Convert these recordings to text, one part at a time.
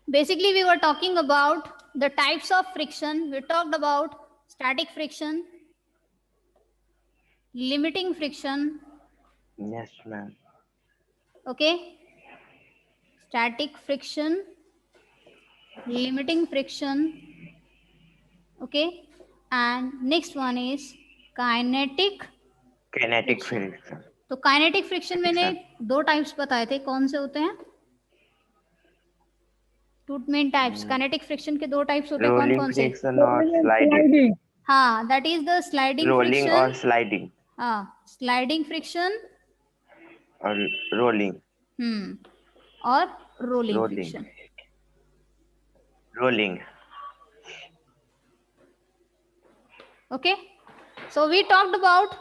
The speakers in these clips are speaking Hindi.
Basically, we were talking about the types of friction. We talked about static friction, limiting friction. Yes, ma'am. Okay, static friction, limiting friction. Okay, and next one is kinetic Kinetic friction. friction. तो काइनेटिक फ्रिक्शन मैंने Friction. दो टाइप्स बताए थे, कौन से होते हैं? Two main types Hmm. Kinetic friction के, दो टाइप्स होते हैं, कौन Rolling कौन से? friction or sliding. हाँ, that is the sliding Rolling friction. or sliding. हाँ, स्लाइडिंग फ्रिक्शन. Or rolling. और rolling Rolling. Friction. Rolling. Okay, so we talked about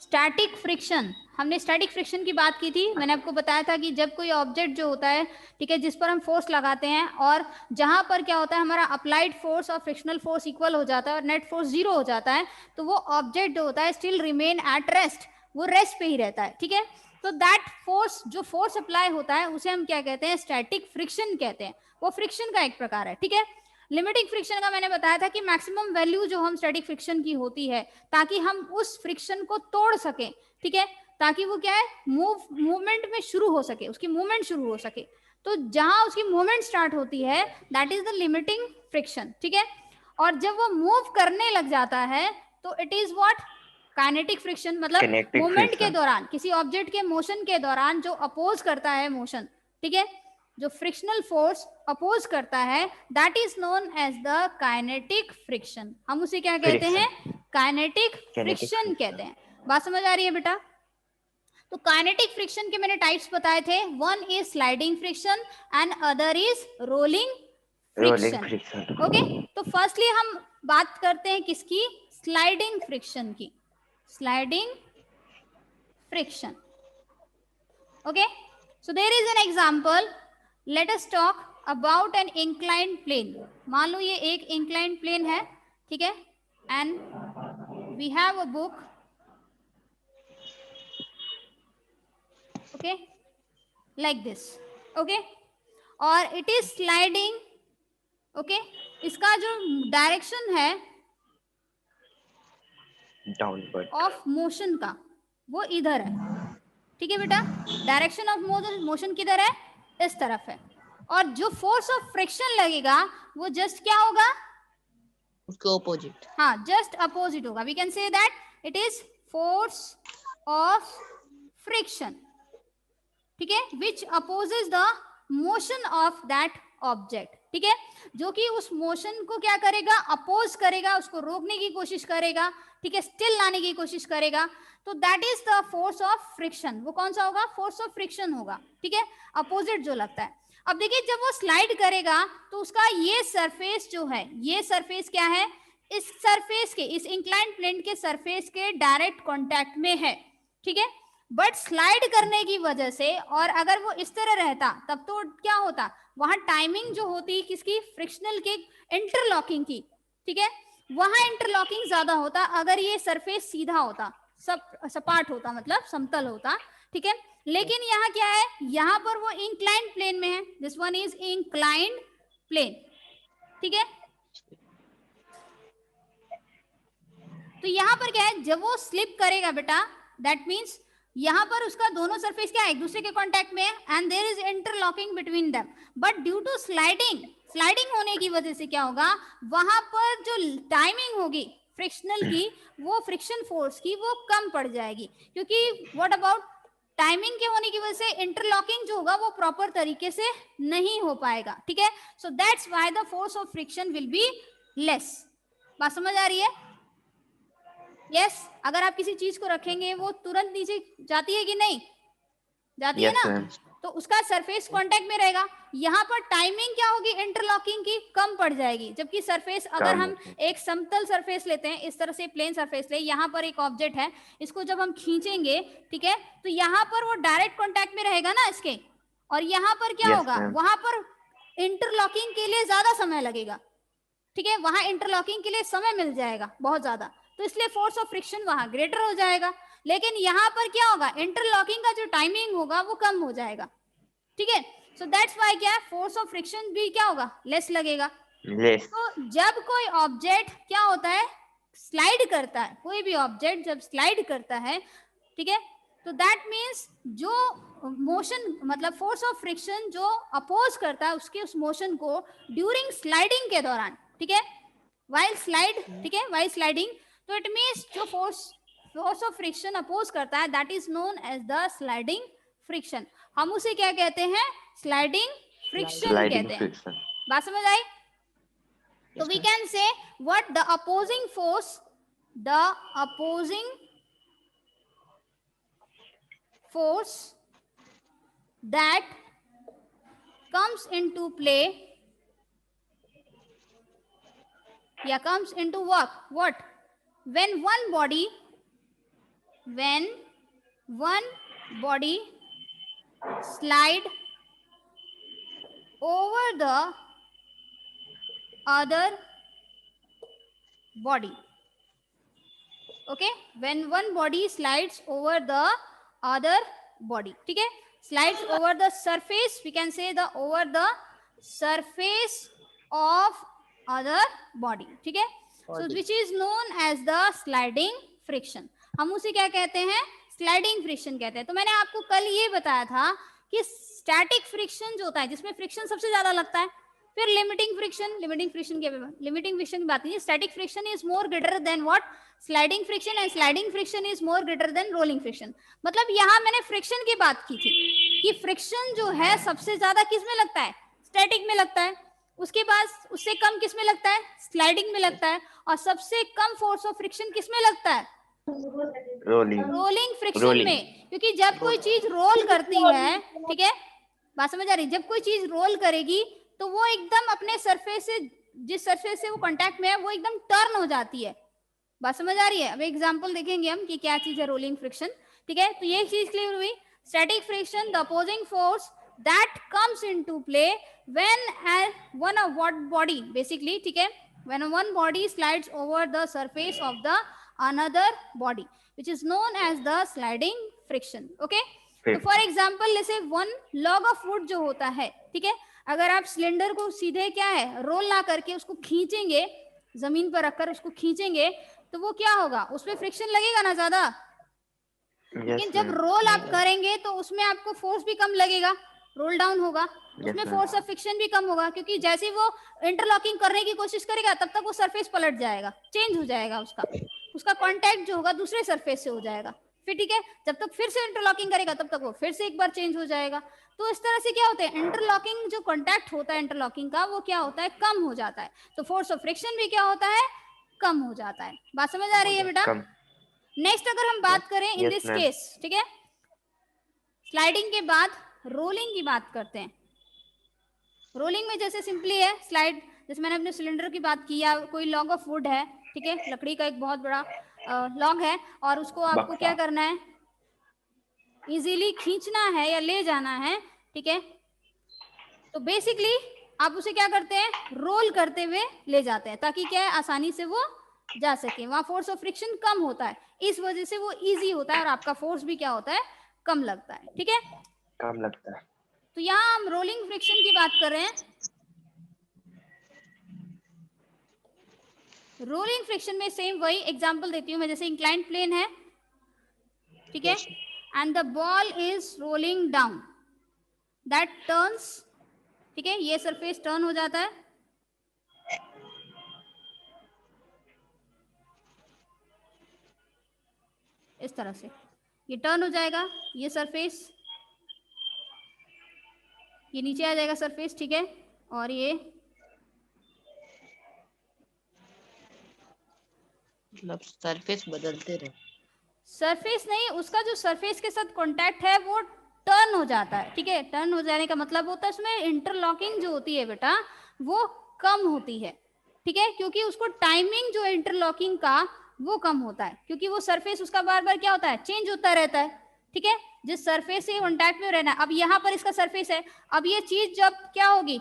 static friction. हमने स्टैटिक फ्रिक्शन की बात की थी. मैंने आपको बताया था कि जब कोई ऑब्जेक्ट जो होता है, ठीक है, जिस पर हम फोर्स लगाते हैं और जहां पर क्या होता है, हमारा अप्लाइड फोर्स और फ्रिक्शनल फोर्स इक्वल हो जाता है और नेट फोर्स 0 हो जाता है, तो वो ऑब्जेक्ट जो होता है स्टिल रिमेन एट रेस्ट, वो रेस्ट पे ही रहता है. ठीक है, तो दैट फोर्स, जो फोर्स अप्लाई होता है, उसे हम क्या कहते हैं? स्टैटिक फ्रिक्शन कहते हैं. वो फ्रिक्शन का एक प्रकार है. ठीक है, लिमिटिंग फ्रिक्शन का मैंने बताया था कि मैक्सिमम वैल्यू जो हम स्टैटिक फ्रिक्शन की होती है, ताकि हम उस फ्रिक्शन को तोड़ सकें. ठीक है, ताकि वो क्या है, मूवमेंट में शुरू हो सके, उसकी मूवमेंट शुरू हो सके. तो जहां उसकी मूवमेंट स्टार्ट होती है, that is the limiting friction. ठीक है, और जब वो मूव करने लग जाता है, तो it is what? Kinetic friction. मतलब Kinetic मूवमेंट के friction. दौरान, किसी ऑब्जेक्ट के मोशन के दौरान जो अपोज करता है मोशन, ठीक है, जो फ्रिक्शनल फोर्स अपोज करता है, that is known as the kinetic friction. हम उसे क्या कहते Friction. हैं? काइनेटिक Kinetic फ्रिक्शन कहते friction. हैं. बात समझ आ रही है बेटा? तो काइनेटिक फ्रिक्शन के मैंने टाइप्स बताए थे. One is sliding friction and other is rolling Rolling friction. friction. Okay, तो फर्स्टली हम बात करते हैं किसकी? स्लाइडिंग फ्रिक्शन की. Sliding friction. Okay, so there is an example. Let us talk about an inclined plane. मान लो ये एक inclined plane है, ठीक है, and we have a book. Okay, like this. Okay, और it is sliding. Okay, इसका जो डायरेक्शन है Downward. ऑफ मोशन का, वो इधर है. ठीक है बेटा, डायरेक्शन ऑफ मोशन किधर है? इस तरफ है. और जो फोर्स ऑफ फ्रिक्शन लगेगा वो जस्ट क्या होगा? उसके ऑपोजिट. हाँ, जस्ट अपोजिट होगा. We can say that it is force of friction. ठीक है, which opposes the motion of that object. ठीक है, जो कि उस मोशन को क्या करेगा? अपोज करेगा, उसको रोकने की कोशिश करेगा. ठीक है, स्टिल लाने की कोशिश करेगा. तो that is the force of friction. वो कौन सा होगा? फोर्स ऑफ फ्रिक्शन होगा. ठीक है, अपोजिट जो लगता है. अब देखिए, जब वो स्लाइड करेगा तो उसका ये सरफेस जो है, ये सरफेस क्या है? इस सरफेस के, इस इंक्लाइंड प्लेन के सरफेस के डायरेक्ट कांटेक्ट में है. ठीक है, बट स्लाइड करने की वजह से, और अगर वो इस तरह रहता तब तो क्या होता? वहां टाइमिंग जो होती किसकी? फ्रिक्शनल के इंटरलॉकिंग की. ठीक है, वहां इंटरलॉकिंग ज्यादा होता अगर ये सरफेस सीधा होता, सब सपाट होता, मतलब समतल होता. ठीक है, लेकिन यहाँ क्या है? यहाँ पर वो इंक्लाइंड प्लेन में है. This one is inclined plane. ठीक है, तो यहाँ पर क्या है? जब वो स्लिप करेगा बेटा, दैट मीन्स यहाँ पर उसका दोनों सरफेस क्या है? एक दूसरे के कांटेक्ट में है, and there is interlocking between them. But due to sliding, sliding होने की वजह से क्या होगा? वहां पर जो टाइमिंग होगी फ्रिक्शनल की, वो फ्रिक्शन फोर्स की, वो कम पड़ जाएगी. क्योंकि व्हाट अबाउट टाइमिंग के होने की वजह से इंटरलॉकिंग जो होगा वो प्रॉपर तरीके से नहीं हो पाएगा. ठीक है, so that's why the force of friction will be less. बात समझ आ रही है? यस, अगर आप किसी चीज को रखेंगे वो तुरंत नीचे जाती है कि नहीं? जाती है Yes, ना? ma'am. तो उसका सरफेस कांटेक्ट में रहेगा. यहाँ पर टाइमिंग क्या होगी? इंटरलॉकिंग की कम पड़ जाएगी. जबकि सरफेस, अगर Come. हम एक समतल सरफेस लेते हैं, इस तरह से प्लेन सरफेस ले, यहाँ पर एक ऑब्जेक्ट है, इसको जब हम खींचेंगे, ठीक है, तो यहाँ पर वो डायरेक्ट कांटेक्ट में रहेगा ना इसके, और यहाँ पर क्या Yes, होगा? ma'am. वहां पर इंटरलॉकिंग के लिए ज्यादा समय लगेगा. ठीक है, वहां इंटरलॉकिंग के लिए समय मिल जाएगा बहुत ज्यादा, तो इसलिए फोर्स ऑफ फ्रिक्शन वहां ग्रेटर हो जाएगा. लेकिन यहां पर क्या होगा? इंटरलॉकिंग का जो टाइमिंग होगा वो कम हो जाएगा. ठीक है, सो दैट्स व्हाई क्या है, फोर्स ऑफ फ्रिक्शन भी क्या होगा, लेस लगेगा। Less. तो जब कोई ऑब्जेक्ट क्या होता है, स्लाइड करता है, कोई भी ऑब्जेक्ट जब स्लाइड करता है, ठीक है, तो दैट मीन्स जो मोशन मतलब फोर्स ऑफ फ्रिक्शन जो अपोज करता है उसके उस मोशन को ड्यूरिंग स्लाइडिंग के दौरान, ठीक है, वाइल स्लाइड, ठीक है, वाइल स्लाइडिंग, तो इट मीन्स जो फोर्स ऑफ फ्रिक्शन अपोज करता है that is known as the sliding friction. हम उसे क्या कहते हैं, स्लाइडिंग फ्रिक्शन Sliding कहते हैं। friction. बात समझ आई? So Yes, we ma'am. can say what the opposing force that comes into play, comes into work, what, when one body slide over the other body, okay, when one body slides over the other body, ठीक है, slides over the surface, we can say the over the surface of other body, ठीक है, so Body. which is known as the sliding friction, हम उसे क्या कहते हैं, स्लाइडिंग फ्रिक्शन कहते हैं। तो मैंने आपको कल ये बताया था कि स्टैटिक फ्रिक्शन जो होता है जिसमें फ्रिक्शन सबसे ज्यादा लगता है, फिर लिमिटिंग फ्रिक्शन की बात कीजिए, static friction is more greater than what, sliding friction, and sliding friction is more greater than rolling friction. मतलब यहाँ मैंने फ्रिक्शन की बात की थी कि फ्रिक्शन जो है सबसे ज्यादा किस में लगता है, स्टैटिक में लगता है, उसके बाद उससे कम किस में लगता है, स्लाइडिंग में लगता है, और सबसे कम फोर्स ऑफ फ्रिक्शन किस में लगता है, Rolling. Rolling friction Rolling. में, क्योंकि जब कोई चीज रोल करती है, ठीक है, बात समझ आ रही, जब कोई चीज रोल करेगी तो वो एकदम अपने सरफेस से, जिस सरफेस से वो कांटेक्ट में है वो एकदम टर्न हो जाती है। बात समझ आ रही है? अब एग्जांपल देखेंगे हम कि क्या चीज है रोलिंग फ्रिक्शन, ठीक है, तो ये चीज क्लियर हुई। Static friction, the opposing force that comes into play when one what body basically, ठीक है, when one body slides over the surface of the another body which is known as the sliding friction, okay. तो फॉर एग्जांपल जैसे वन लॉग ऑफ वुड जो होता है, ठीक है, अगर आप सिलेंडर को सीधे क्या है रोल ना करके उसको खींचेंगे, जमीन पर रखकर उसको खींचेंगे, तो वो क्या होगा, उसमें फ्रिक्शन लगेगा ना ज्यादा, लेकिन जब रोल आप करेंगे तो उसमें आपको फोर्स भी कम लगेगा, रोल डाउन होगा, उसमें फोर्स ऑफ फ्रिक्शन भी कम होगा, क्योंकि जैसे ही वो इंटरलॉकिंग करने की कोशिश करेगा तब तक वो सरफेस पलट जाएगा, चेंज हो जाएगा, उसका कांटेक्ट जो होगा दूसरे सरफेस से हो जाएगा, फिर ठीक है, जब तक फिर से इंटरलॉकिंग करेगा तब तक वो फिर से एक बार चेंज हो जाएगा। तो इस तरह से क्या होता है, इंटरलॉकिंग जो कांटेक्ट होता है इंटरलॉकिंग का, वो क्या होता है, कम हो जाता है, तो फोर्स ऑफ फ्रिक्शन भी क्या होता है, कम हो जाता है। बात समझ आ रही है बेटा? नेक्स्ट अगर हम बात करें इन दिस केस, ठीक है, स्लाइडिंग के बाद रोलिंग की बात करते हैं। रोलिंग में जैसे सिंपली है स्लाइड, जैसे मैंने अपने सिलेंडर की बात की, या कोई लॉग ऑफ वुड है, ठीक है, लकड़ी का एक बहुत बड़ा लॉग है, और उसको आपको क्या करना है, इजीली खींचना है या ले जाना है, ठीक है, तो बेसिकली आप उसे क्या करते हैं, रोल करते हुए ले जाते हैं, ताकि क्या है, आसानी से वो जा सके, वहां फोर्स ऑफ फ्रिक्शन कम होता है, इस वजह से वो इजी होता है और आपका फोर्स भी क्या होता है, कम लगता है, ठीक है, कम लगता है। तो यहाँ हम रोलिंग फ्रिक्शन की बात कर रहे हैं। रोलिंग फ्रिक्शन में सेम वही एग्जांपल देती हूँ मैं, जैसे इंक्लाइंड प्लेन है, ठीक है, and the ball is rolling down, that turns, ठीक है, ये सरफेस टर्न हो जाता है, इस तरह से ये टर्न हो जाएगा, ये सरफेस, ये नीचे आ जाएगा सरफेस, ठीक है, और ये मतलब सरफेस बदलते रहे, सरफेस नहीं, उसका जो सरफेस के साथ कांटेक्ट है वो टर्न हो जाता है, ठीक है, टर्न हो जाने का मतलब होता है उसमें इंटरलॉकिंग जो होती है बेटा वो कम होती है, ठीक है, क्योंकि उसको टाइमिंग जो इंटरलॉकिंग का वो कम होता है, क्योंकि वो सरफेस उसका बार बार क्या होता है, चेंज होता रहता है, ठीक है, जिस सरफेस से कांटेक्ट में रहना है, अब यहाँ पर इसका सरफेस है, अब ये चीज जब क्या होगी,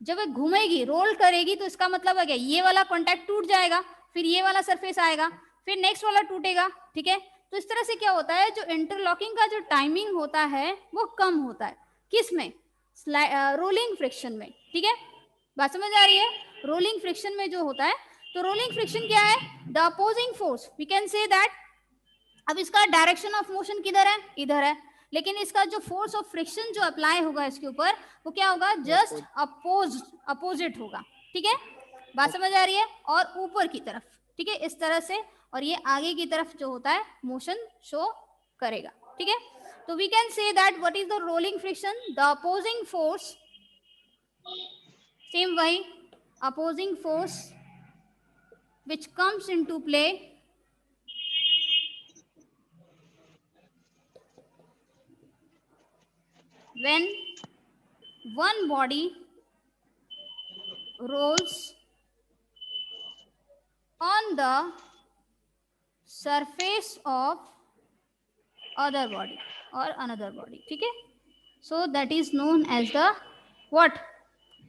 जब ये घूमेगी रोल करेगी, तो इसका मतलब है क्या, ये वाला कांटेक्ट टूट जाएगा, फिर ये वाला सरफेस आएगा, फिर नेक्स्ट वाला टूटेगा, ठीक है, तो इस तरह से क्या होता है, जो इंटरलॉकिंग का जो टाइमिंग होता है वो कम होता है, किस में, रोलिंग फ्रिक्शन में, ठीक है, बात समझ आ रही है। रोलिंग फ्रिक्शन में जो होता है, तो रोलिंग फ्रिक्शन क्या है, the opposing force, we can say that, अब इसका डायरेक्शन ऑफ मोशन किधर है, इधर है, लेकिन इसका जो फोर्स ऑफ फ्रिक्शन जो अप्लाई होगा इसके ऊपर, वो क्या होगा, जस्ट अपोजिट होगा, ठीक है, बात समझ आ रही है, और ऊपर की तरफ, ठीक है, इस तरह से, और ये आगे की तरफ जो होता है मोशन शो करेगा, ठीक है। तो we can say that what is the rolling friction, the opposing force, same वही opposing force which comes into play when one body rolls on the surface of other body or another body, ठीक है, so that is known as the what,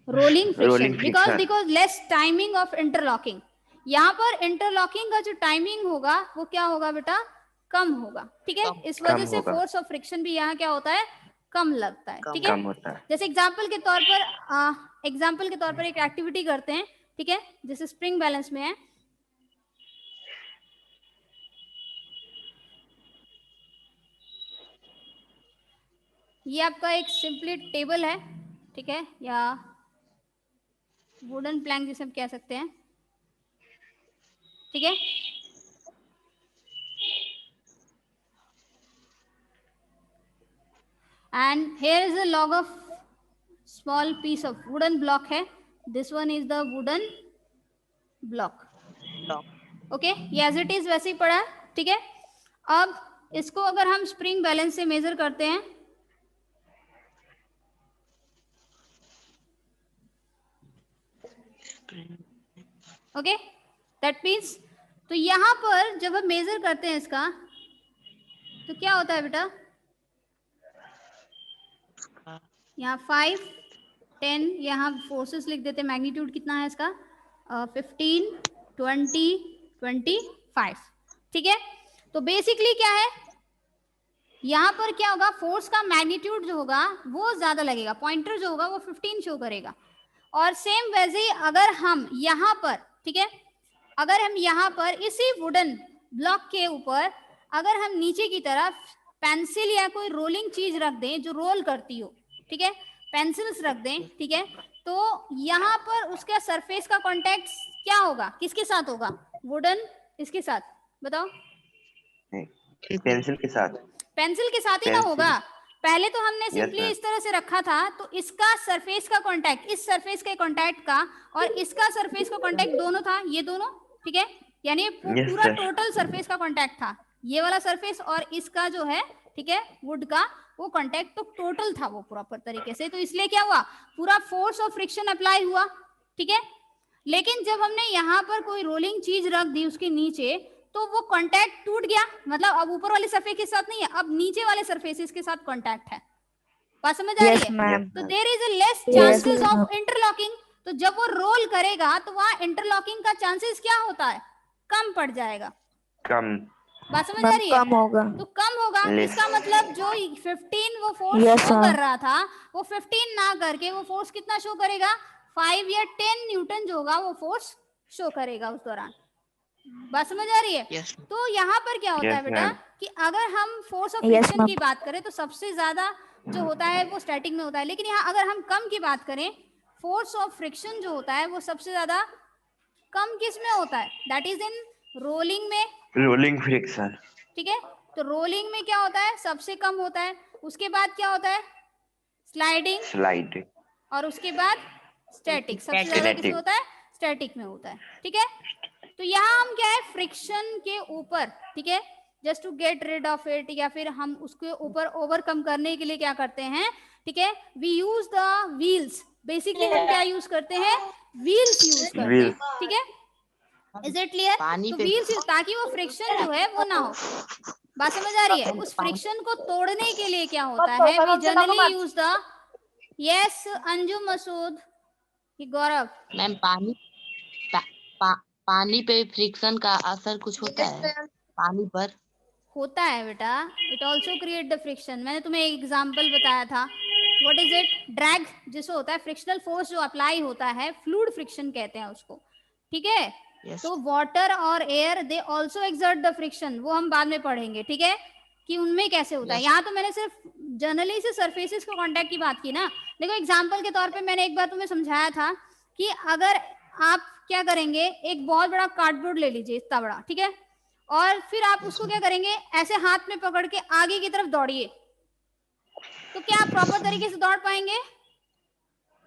rolling friction, because less timing of interlocking, यहाँ पर इंटरलॉकिंग का जो टाइमिंग होगा वो क्या होगा बेटा, कम होगा, ठीक है, इस वजह से फोर्स ऑफ फ्रिक्शन भी यहाँ क्या होता है, कम लगता है, ठीक है। जैसे एग्जांपल के तौर पर एक एक्टिविटी करते हैं, ठीक है, जैसे स्प्रिंग बैलेंस में है, ये आपका एक सिंपली टेबल है, ठीक है, या वुडन प्लैंक जिसे हम कह सकते हैं, ठीक है, and here is a log of small piece of wooden block है, this one is the wooden block, okay, ये एज इट इज वैसे ही पड़ा है, ठीक है। अब इसको अगर हम स्प्रिंग बैलेंस से मेजर करते हैं, ओके, दैट मीन्स, तो यहां पर जब हम मेजर करते हैं इसका, तो क्या होता है बेटा, यहाँ 5, 10, यहाँ फोर्सेस लिख देते हैं, मैग्नीट्यूड कितना है इसका, 15, 20, 25, ठीक है। तो बेसिकली क्या है, यहाँ पर क्या होगा, फोर्स का मैग्नीट्यूड जो होगा वो ज्यादा लगेगा, पॉइंटर जो होगा वो 15 शो करेगा, और सेम वैसे ही अगर हम यहाँ पर, ठीक है, अगर हम यहाँ पर इसी वुडन ब्लॉक के ऊपर अगर हम नीचे की तरफ पेंसिल या कोई रोलिंग चीज रख दें जो रोल करती हो, ठीक है, पेंसिल्स रख दें, ठीक है, तो यहाँ पर उसका सरफेस का कांटेक्ट क्या होगा, किसके साथ होगा, वुडन इसके साथ, बताओ, पेंसिल के साथ, पेंसिल के साथ ही ना होगा, पहले तो हमने सिंपली इस तरह से रखा था, तो इसका सरफेस का कांटेक्ट, इस सरफेस के कांटेक्ट का और इसका सरफेस का कांटेक्ट दोनों था, ये दोनों, ठीक है, यानी पूरा टोटल सरफेस का कांटेक्ट था, ये वाला सरफेस और इसका जो है, ठीक है, वुड का वो कांटेक्ट तो टोटल था वो प्रॉपर तरीके से, तो इसलिए क्या हुआ, पूरा फोर्स ऑफ फ्रिक्शन अप्लाई हुआ, ठीक है। लेकिन जब हमने यहाँ पर कोई रोलिंग चीज रख दी उसके नीचे, तो वो कांटेक्ट टूट गया, मतलब अब ऊपर वाले सरफेस के साथ नहीं है, अब नीचे वाले सरफेसेस के साथ कांटेक्ट है, बात समझ आ रही है, तो there is a less chances of interlocking, तो जब वो रोल करेगा तो वहां इंटरलॉकिंग का चांसेस क्या होता है, कम पड़ जाएगा, कम, बात समझ आ रही है, कम होगा, तो कम होगा, इसका मतलब जो 15 वो फोर्स शो कर रहा था, वो 15 ना करके वो फोर्स कितना शो करेगा, 5 या 10 न्यूटन जो होगा वो फोर्स शो करेगा उस दौरान, बात समझ आ रही है। तो यहाँ पर क्या होता है बेटा, कि अगर हम फोर्स ऑफ फ्रिक्शन की बात करें तो सबसे ज्यादा जो होता है वो स्टैटिक में होता है, लेकिन यहाँ अगर हम कम की बात करें, फोर्स ऑफ फ्रिक्शन जो होता है वो सबसे ज्यादा कम किस में होता है, दैट इज इन रोलिंग में, रोलिंग फ्रिक्शन, ठीक है, तो रोलिंग में क्या होता है, सबसे कम होता है, उसके बाद क्या होता है, स्लाइडिंग, और उसके बाद स्टैटिक, सबसे ज्यादा किसमें होता है, स्टैटिक में होता है, ठीक है। तो यहाँ हम क्या है, फ्रिक्शन के ऊपर, ठीक है, just to get rid of it, या फिर हम उसके ऊपर ओवरकम करने के लिए क्या करते हैं, ठीक है, we use the wheels, basically हम क्या यूज करते हैं, व्हील्स यूज करते हैं, ठीक है, इज इट क्लियर, तो व्हील्स, ताकि वो फ्रिक्शन जो है वो ना हो, बात समझ आ रही है। उस फ्रिक्शन को तोड़ने के लिए क्या होता है, we generally use the, yes Anjum Masood, Gaurav ma'am, पानी पे फ्रिक्शन का असर कुछ होता है, पानी पर होता है बेटा, it also create the friction, मैंने तुम्हें एक एग्जाम्पल बताया था, व्हाट इज इट, ड्रैग जिससे होता है, फ्रिक्शनल फोर्स जो अप्लाई होता है, फ्लूइड फ्रिक्शन कहते हैं उसको, ठीक है। Yes. तो वाटर और air they also exert the friction, वो हम बाद में पढ़ेंगे, ठीक है, कि उनमें कैसे होता है। Yes. यहाँ तो मैंने सिर्फ जनरली से सरफेसेस को कांटेक्ट की बात की ना। देखो एग्जांपल के तौर पे मैंने एक बार तुम्हें समझाया था कि अगर आप क्या करेंगे, एक बहुत बड़ा कार्डबोर्ड ले लीजिए, इतना बड़ा, ठीक है, और फिर आप उसको क्या करेंगे, ऐसे हाथ में पकड़ के आगे की तरफ दौड़िए, तो क्या आप प्रॉपर तरीके से दौड़ पाएंगे?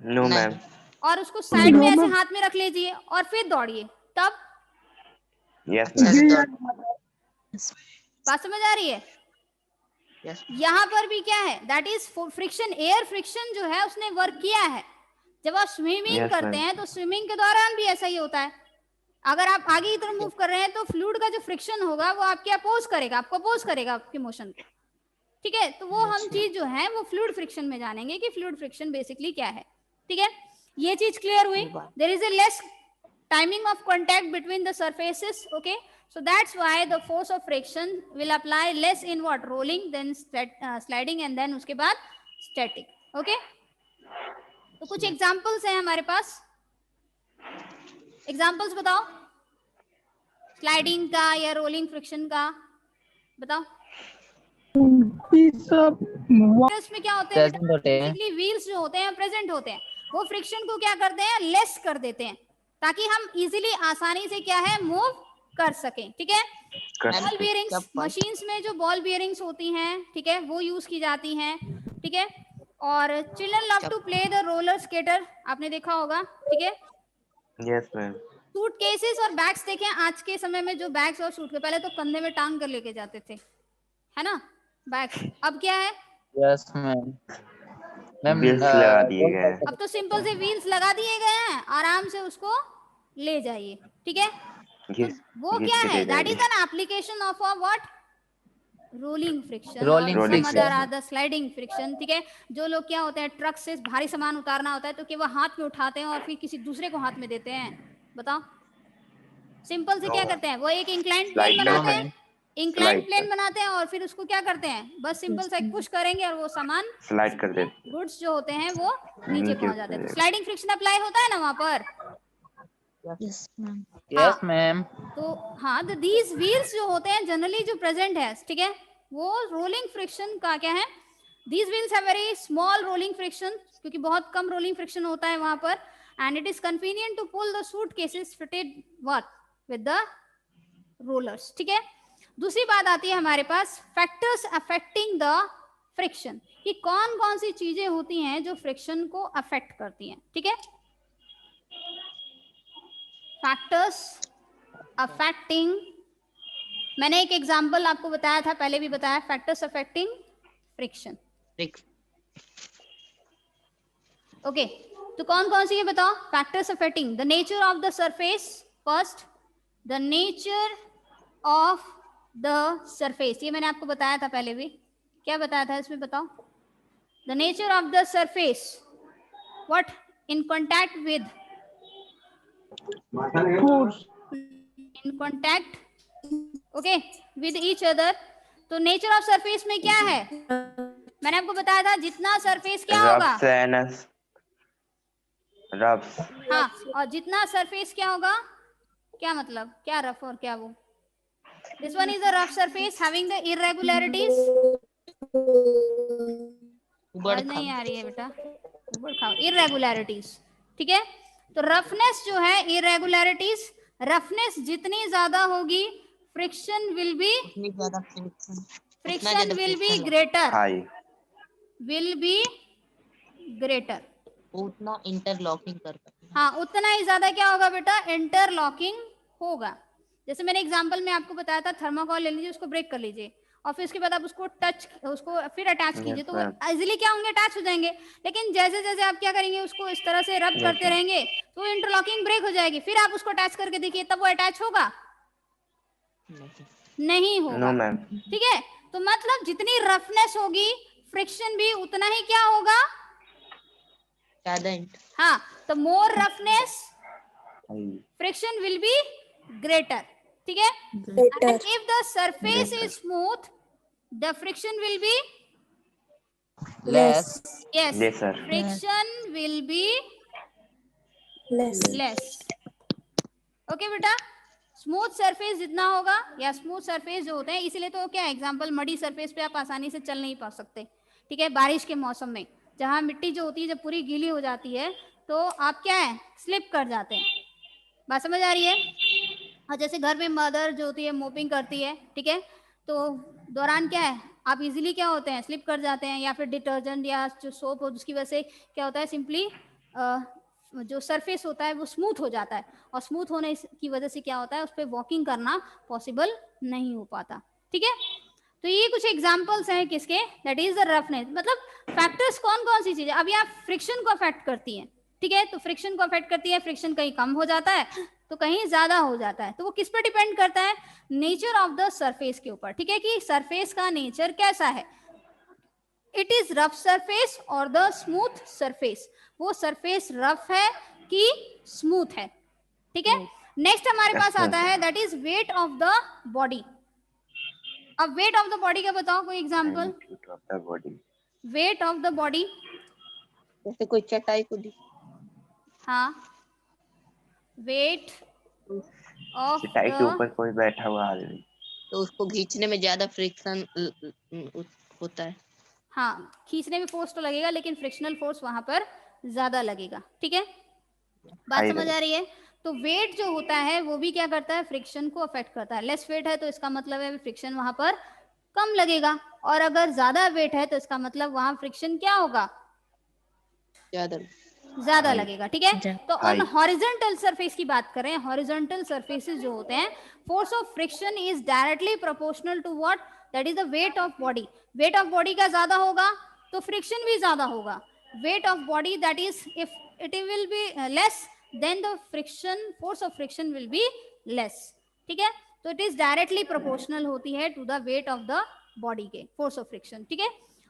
No ma'am. और उसको साइड में ऐसे हाथ में रख लीजिए और फिर दौड़िए, तब यस मैम। बात समझ आ रही है? Yes. यहाँ पर भी क्या है, that is friction, air friction जो है उसने वर्क किया है। जब आप स्विमिंग Yes, करते ma'am. हैं तो स्विमिंग के दौरान भी ऐसा ही होता है। अगर आप आगे की तरफ मूव कर रहे हैं तो फ्लूइड का जो फ्रिक्शन होगा वो आपके अपोज करेगा, आपको अपोज करेगा आपके मोशन को, ठीक है। तो वो हम चीज जो है वो फ्लूइड फ्रिक्शन में जानेंगे कि फ्लूइड फ्रिक्शन बेसिकली क्या है, ठीक है। ये चीज क्लियर हुई? There is a less timing of contact between the surfaces, okay, so that's why the force of friction will apply less in what, rolling, then sliding, and then उसके बाद static, okay। तो कुछ एग्जांपल्स हैं हमारे पास, एग्जांपल्स बताओ, स्लाइडिंग का या रोलिंग फ्रिक्शन का बताओ। इसमें क्या होते हैं बेसिकली, व्हील्स जो होते हैं प्रेजेंट होते हैं, वो फ्रिक्शन को क्या करते हैं, लेस कर देते हैं, ताकि हम इजीली आसानी से क्या है मूव कर सकें, ठीक है। बॉल बियरिंग्स, मशीन्स में जो बॉल बियरिंग्स होती हैं, ठीक है, वो यूज की जाती हैं, ठीक है। और children love to play the roller skater, आपने देखा होगा, ठीक है। Yes ma'am. सूट केसेस और बैग्स देखें, आज के समय में जो बैग्स और सूट के, पहले तो कंधे में टांग कर लेके जाते थे, है ना, बैग्स, अब क्या है? Yes ma'am. व्हील्स लगा दिए गए हैं। अब तो सिंपल से व्हील्स लगा दिए गए हैं, आराम से उसको ले जाइए, ठीक है। तो वो क्या है, that is an application of a what, rolling friction और some other or the sliding friction, ठीक है। जो लोग क्या होते हैं, ट्रक से भारी सामान उतारना होता है तो क्या वो हाथ में उठाते हैं और फिर किसी दूसरे को हाथ में देते हैं, बताओ। सिंपल से क्या करते हैं, वो एक इंक्लाइंड प्लेन बनाते हैं, इंक्लाइंड प्लेन बनाते हैं और फिर उसको क्या करते हैं, बस सिंपल सा पुश करेंगे और वो सामान स्लाइड कर देते हैं, गुड्स जो होते हैं वो नीचे पहुंच जाते हैं। तो स्लाइडिंग फ्रिक्शन अप्लाई होता है ना वहां पर। Yes, ma'am. Yes ma'am. तो हाँ, तो दीज व्हील्स जो होते हैं जनरली जो प्रेजेंट है, ठीक है, वो रोलिंग फ्रिक्शन का क्या है, these wheels have very small rolling friction, क्योंकि बहुत कम रोलिंग फ्रिक्शन होता है वहां पर, and it is convenient to pull the suitcases fitted what with the rollers, ठीक है। दूसरी बात आती है हमारे पास, फैक्टर्स अफेक्टिंग द फ्रिक्शन, कि कौन कौन सी चीजें होती हैं जो फ्रिक्शन को अफेक्ट करती हैं, ठीक है। फैक्टर्स अफेक्टिंग, मैंने एक एग्जांपल आपको बताया था, पहले भी बताया, फैक्टर्स अफेक्टिंग फ्रिक्शन, ओके। तो कौन कौन सी है बताओ, factors affecting the nature of the surface, first the nature of the surface, ये मैंने आपको बताया था पहले भी, क्या बताया था इसमें बताओ, the nature of the surface, what in contact with, in contact, okay, with each other. तो नेचर ऑफ सरफेस में क्या है, मैंने आपको बताया था, जितना सरफेस क्या होगा, रफ्स, हाँ, और जितना सरफेस क्या होगा, क्या मतलब, क्या रफ और क्या वो, this one is the rough surface having the irregularities, नहीं आ रही है बेटा, उबड़ खाओ, इरेगुलरिटीज, ठीक है। तो रफनेस जो है, इरेगुलरिटीज, रफनेस जितनी ज्यादा होगी, friction will B, friction will be greater, will be greater, उतना इंटरलॉकिंग कर पाएंगे, हाँ, उतना ही ज्यादा क्या होगा बेटा, इंटरलॉकिंग होगा। जैसे मैंने एग्जांपल में आपको बताया था, थर्माकोल ले लीजिए, उसको ब्रेक कर लीजिए और फिर उसके बाद आप उसको उसको फिर अटैच कीजिए, तो वो इजीली क्या होंगे, अटैच हो जाएंगे। लेकिन जैसे जैसे आप क्या करेंगे, उसको इस तरह से रब करते रहेंगे तो इंटरलॉकिंग ब्रेक हो जाएगी, फिर आप उसको अटैच करके देखिए, तब वो अटैच होगा, नहीं होगा, ठीक है। तो मतलब जितनी रफनेस होगी, फ्रिक्शन भी उतना ही क्या होगा, हाँ, तो more roughness friction will be greater, ठीक है। If the surface is smooth, the friction will be Less. Yes, Lesser. friction will be less. less. Okay बेटा, स्मूथ सरफेस जितना होगा, या स्मूथ सरफेस जो होते हैं, इसीलिए तो क्या एग्जांपल, मडी सरफेस पे आप आसानी से चल नहीं पा सकते, ठीक है। बारिश के मौसम में जहाँ मिट्टी जो होती है जब पूरी गीली हो जाती है तो आप क्या है, स्लिप कर जाते हैं। बात समझ आ रही है? और जैसे घर में मदर जो होती है मोपिंग करती है, ठीक है, तो दौरान क्या है, आप इजीली क्या होते हैं, स्लिप कर जाते हैं, या फिर डिटर्जेंट या जो सोप हो उसकी वजह से क्या होता है, सिंपली जो सरफेस होता है वो स्मूथ हो जाता है, और स्मूथ होने की वजह से क्या होता है, उस पर वॉकिंग करना पॉसिबल नहीं हो पाता, ठीक है। तो ये कुछ एग्जांपल्स हैं किसके, दैट इज द रफनेस। मतलब फैक्टर्स कौन कौन सी चीजें, अभी आप फ्रिक्शन को अफेक्ट करती हैं, ठीक है, तो फ्रिक्शन को अफेक्ट करती है, फ्रिक्शन कहीं कम हो जाता है तो कहीं ज्यादा हो जाता है, तो वो किस पर डिपेंड करता है, नेचर ऑफ द सरफेस के ऊपर, ठीक है, कि सरफेस का नेचर कैसा है, इट इज रफ सरफेस और द स्मूथ सरफेस, वो सरफेस रफ है कि स्मूथ है, ठीक है। नेक्स्ट हमारे पास आता है that is wait of the body. अब वेट ऑफ द बॉडी का बताओ कोई example, Magnitude of the body. Wait of the body. जैसे कोई चटाई को दी, हाँ, वेट ऑफ चटाई के द, ऊपर कोई बैठा हुआ आदमी। तो उसको खींचने में ज्यादा फ्रिक्शन होता है। हाँ, खींचने में फोर्स तो लगेगा लेकिन फ्रिक्शनल फोर्स वहां पर ज्यादा लगेगा, ठीक है। बात High समझ आ रहेगा। रही है? तो वेट जो होता है वो भी क्या करता है, फ्रिक्शन को अफेक्ट करता है। लेस वेट है तो इसका मतलब है फ्रिक्शन वहां पर कम लगेगा, और अगर ज्यादा वेट है तो इसका मतलब वहां फ्रिक्शन क्या होगा, ज्यादा High. लगेगा, ठीक है। तो ऑन High. हॉरिजॉन्टल सरफेस की बात करें, हॉरिजॉन्टल सरफेसेस जो होते हैं, force of friction is directly proportional to what, that is the weight of body. Weight of body का ज्यादा होगा तो फ्रिक्शन भी ज्यादा होगा। Weight of body that is, if it will be less then the friction, force of friction will be less, ठीक है। तो इट इज डायरेक्टली प्रोपोर्शनल होती है to the weight of the body के, फोर्स ऑफ फ्रिक्शन, ठीक है।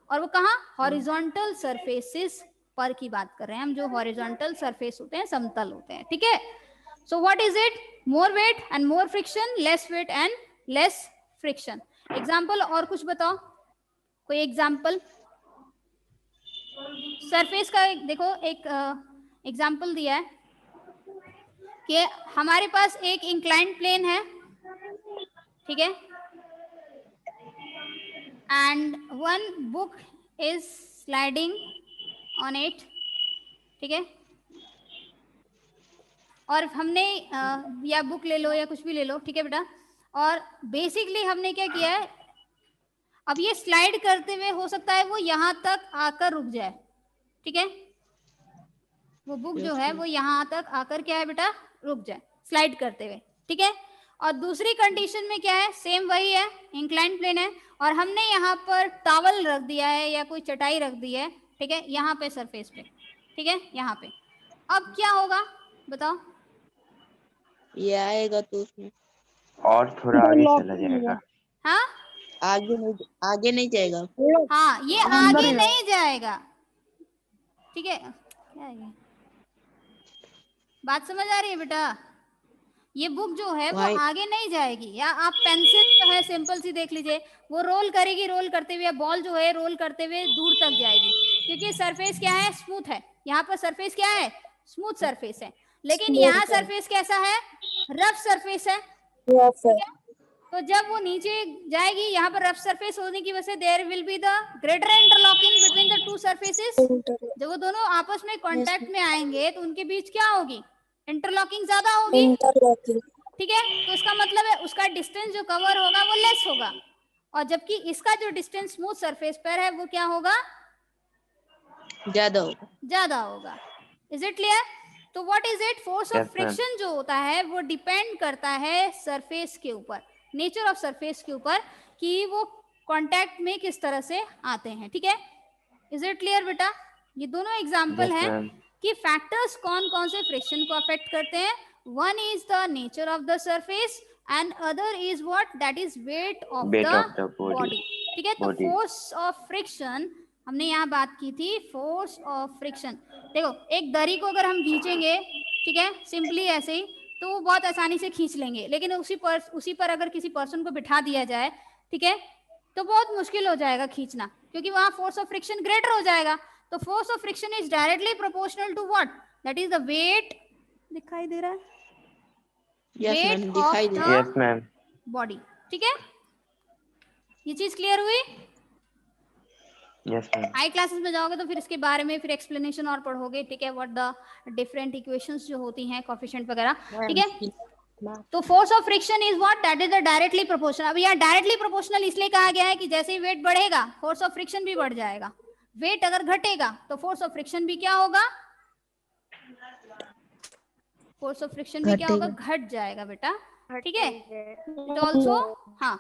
और वो कहाँ, हॉरिजॉन्टल सरफेसेस पर की बात कर रहे हैं हम, जो हॉरिजॉन्टल सरफेस होते हैं, समतल होते हैं, ठीक है। So what is it, more weight and more friction, less weight and less friction. Example और कुछ बताओ, कोई एग्जांपल सरफेस का। देखो एक एग्जांपल दिया है कि हमारे पास एक इंक्लाइंड प्लेन है, ठीक है, and one book is sliding on it, ठीक है। और हमने या बुक ले लो या कुछ भी ले लो, ठीक है बेटा, और बेसिकली हमने क्या किया है, अब ये स्लाइड करते हुए हो सकता है वो यहाँ तक आकर रुक जाए, ठीक है, वो बुक जो है वो यहाँ तक आकर क्या है बेटा, रुक जाए स्लाइड करते हुए, ठीक है। और दूसरी कंडीशन में क्या है, सेम वही है, इंक्लाइंड प्लेन है, और हमने यहाँ पर टॉवल रख दिया है या कोई चटाई रख दी है, ठीक है, यहाँ पे सरफेस पे, ठीक है, यहाँ पे। अब क्या होगा बताओ, ये आएगा तो उसमें और थोड़ा आगे चला जाएगा। हाँ आगे नहीं जाएगा। हाँ, ये आगे नहीं जाएगा, ठीक है। क्या है ये, बात समझ आ रही है बेटा? ये बुक जो है वो आगे नहीं जाएगी, या आप पेंसिल जो है सिंपल सी देख लीजिए, वो रोल करेगी, रोल करते हुए बॉल जो है रोल करते हुए दूर तक जाएगी, क्योंकि सरफेस क्या है, स्मूथ है। यहाँ पर सरफेस क्या है, स्मूथ सरफेस है, लेकिन यहाँ सरफेस कैसा है, रफ सरफेस है, तो जब वो नीचे जाएगी, यहाँ पर रफ सरफेस होने की वजह से there will be the greater interlocking between the two surfaces. जब वो दोनों आपस में कांटेक्ट में आएंगे तो उनके बीच क्या होगी, इंटरलॉकिंग ज्यादा होगी, ठीक है। तो इसका मतलब है उसका डिस्टेंस जो कवर होगा वो लेस होगा, और जबकि इसका जो डिस्टेंस स्मूथ सरफेस पर है वो क्या होगा, ज्यादा होगा। Is it clear? तो what is it, force of friction जो होता है वो डिपेंड करता है सरफेस के ऊपर, नेचर ऑफ सरफेस के ऊपर, कि वो कांटेक्ट में किस तरह से आते हैं, ठीक है। इज इट क्लियर बेटा? ये दोनों एग्जांपल हैं कि फैक्टर्स कौन कौन से फ्रिक्शन को अफेक्ट करते हैं। One is the nature of the surface and other is what, that is wait of the body, ठीक है। तो फोर्स ऑफ फ्रिक्शन हमने यहाँ बात की थी, फोर्स ऑफ फ्रिक्शन। देखो एक दरी को अगर हम खींचेंगे, ठीक है, सिंपली ऐसे ही, तो वो बहुत आसानी से खींच लेंगे, लेकिन उसी पर अगर किसी पर्सन को बिठा दिया जाए, ठीक है, तो बहुत मुश्किल हो जाएगा खींचना, क्योंकि वहां फोर्स ऑफ फ्रिक्शन ग्रेटर हो जाएगा। तो force of friction is directly proportional to what, that is the weight, दिखाई दे रहा है, यस वेट मैम, ऑफ दिखाई दे रहा है। Yes ma'am. बॉडी। ठीक है, ये चीज क्लियर हुई? Yes ma'am. हाई क्लासेस में जाओगे तो फिर इसके बारे में फिर एक्सप्लेनेशन और पढ़ोगे, ठीक है, व्हाट द डिफरेंट इक्वेशंस जो होती हैं, कोफिशिएंट वगैरह, ठीक है। तो force of friction is what, that is the directly proportional. अब यहाँ डायरेक्टली प्रोपोर्शनल इसलिए कहा गया है कि जैसे ही वेट बढ़ेगा फोर्स ऑफ फ्रिक्शन भी बढ़ जाएगा, वेट अगर घटेगा तो फोर्स ऑफ फ्रिक्शन भी क्या होगा, फोर्स ऑफ फ्रिक्शन भी क्या होगा, घट जाएगा बेटा, ठीक है। इट ऑल्सो, हाँ,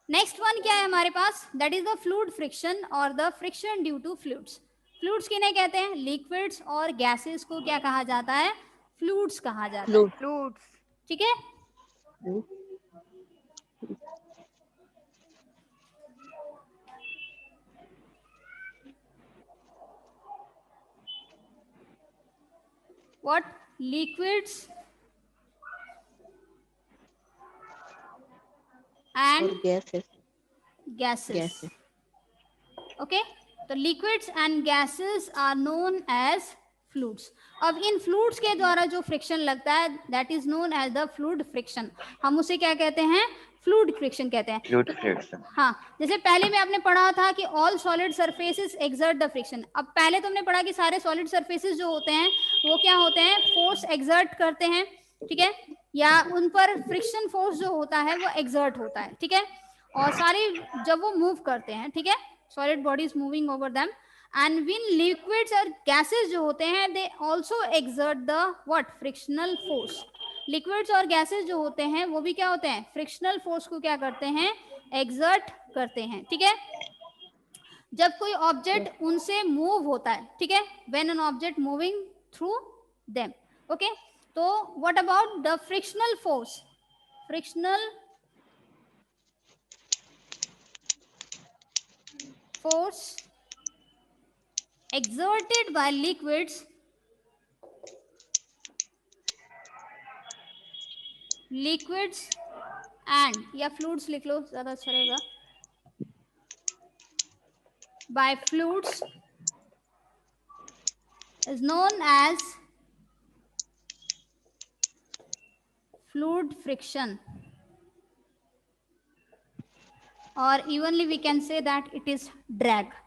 नेक्स्ट वन क्या है हमारे पास, that is the fluid friction और the friction due to fluids. Fluids किन्हें कहते हैं, लिक्विड्स और गैसेस को क्या कहा जाता है, फ्लूइड्स कहा जाता है, फ्लूइड्स, ठीक है। What, liquids and और गैसेस, gases. Okay, तो liquids and gases are known as fluids. अब इन fluids के द्वारा जो फ्रिक्शन लगता है that is known as the fluid friction. हम उसे क्या कहते हैं, फ्लूइड फ्रिक्शन कहते हैं। Fluid friction. हाँ, जैसे पहले में आपने पढ़ा था कि all solid surfaces exert the friction. अब पहले तुमने पढ़ा कि सारे सॉलिड सरफेसेस जो होते हैं वो क्या होते हैं, फोर्स एक्सर्ट करते हैं, ठीक है, या उन पर फ्रिक्शन फोर्स जो होता है वो एक्सर्ट होता है, ठीक है। और सारी जब वो मूव करते हैं, ठीक है, solid bodies moving over them, and win liquids और गैसेस जो होते हैं they also exert the what, frictional force. Liquids और गैसेस जो होते हैं वो भी क्या होते हैं, फ्रिक्शनल फोर्स को क्या करते हैं, एक्सर्ट करते हैं, ठीक है। जब कोई ऑब्जेक्ट उनसे मूव होता है, ठीक है, when an object moving through them, okay. तो what about the frictional force, frictional force exerted by liquids and, या fluids लिख लो ज्यादा अच्छा रहेगा, by fluids is known as fluid friction, or evenly we can say that it is drag,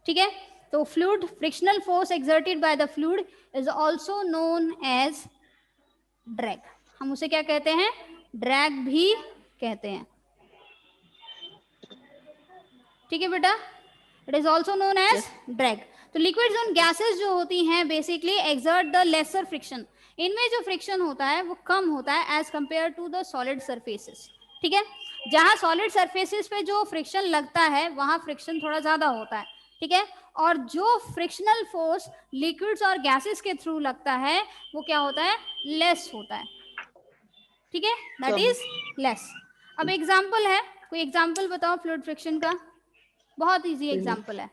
ठीक है। तो fluid frictional force exerted by the fluid is also known as drag. हम उसे क्या कहते हैं, ड्रैग भी कहते हैं, ठीक है बेटा, it is also known as drag. तो लिक्विड्स और गैसेस जो होती हैं basically exert the lesser friction, इनमें जो फ्रिक्शन होता है वो कम होता है as compared to the solid surfaces, ठीक है। जहां सॉलिड सरफेसेस पे जो फ्रिक्शन लगता है वहां फ्रिक्शन थोड़ा ज्यादा होता है, ठीक है, और जो फ्रिक्शनल फोर्स लिक्विड्स और गैसेस के थ्रू लगता है वो क्या होता है, लेस होता है, ठीक है, दैट इज लेस। अब एग्जांपल है, कोई एग्जांपल बताओ फ्लूइड फ्रिक्शन का, बहुत इजी एग्जांपल है।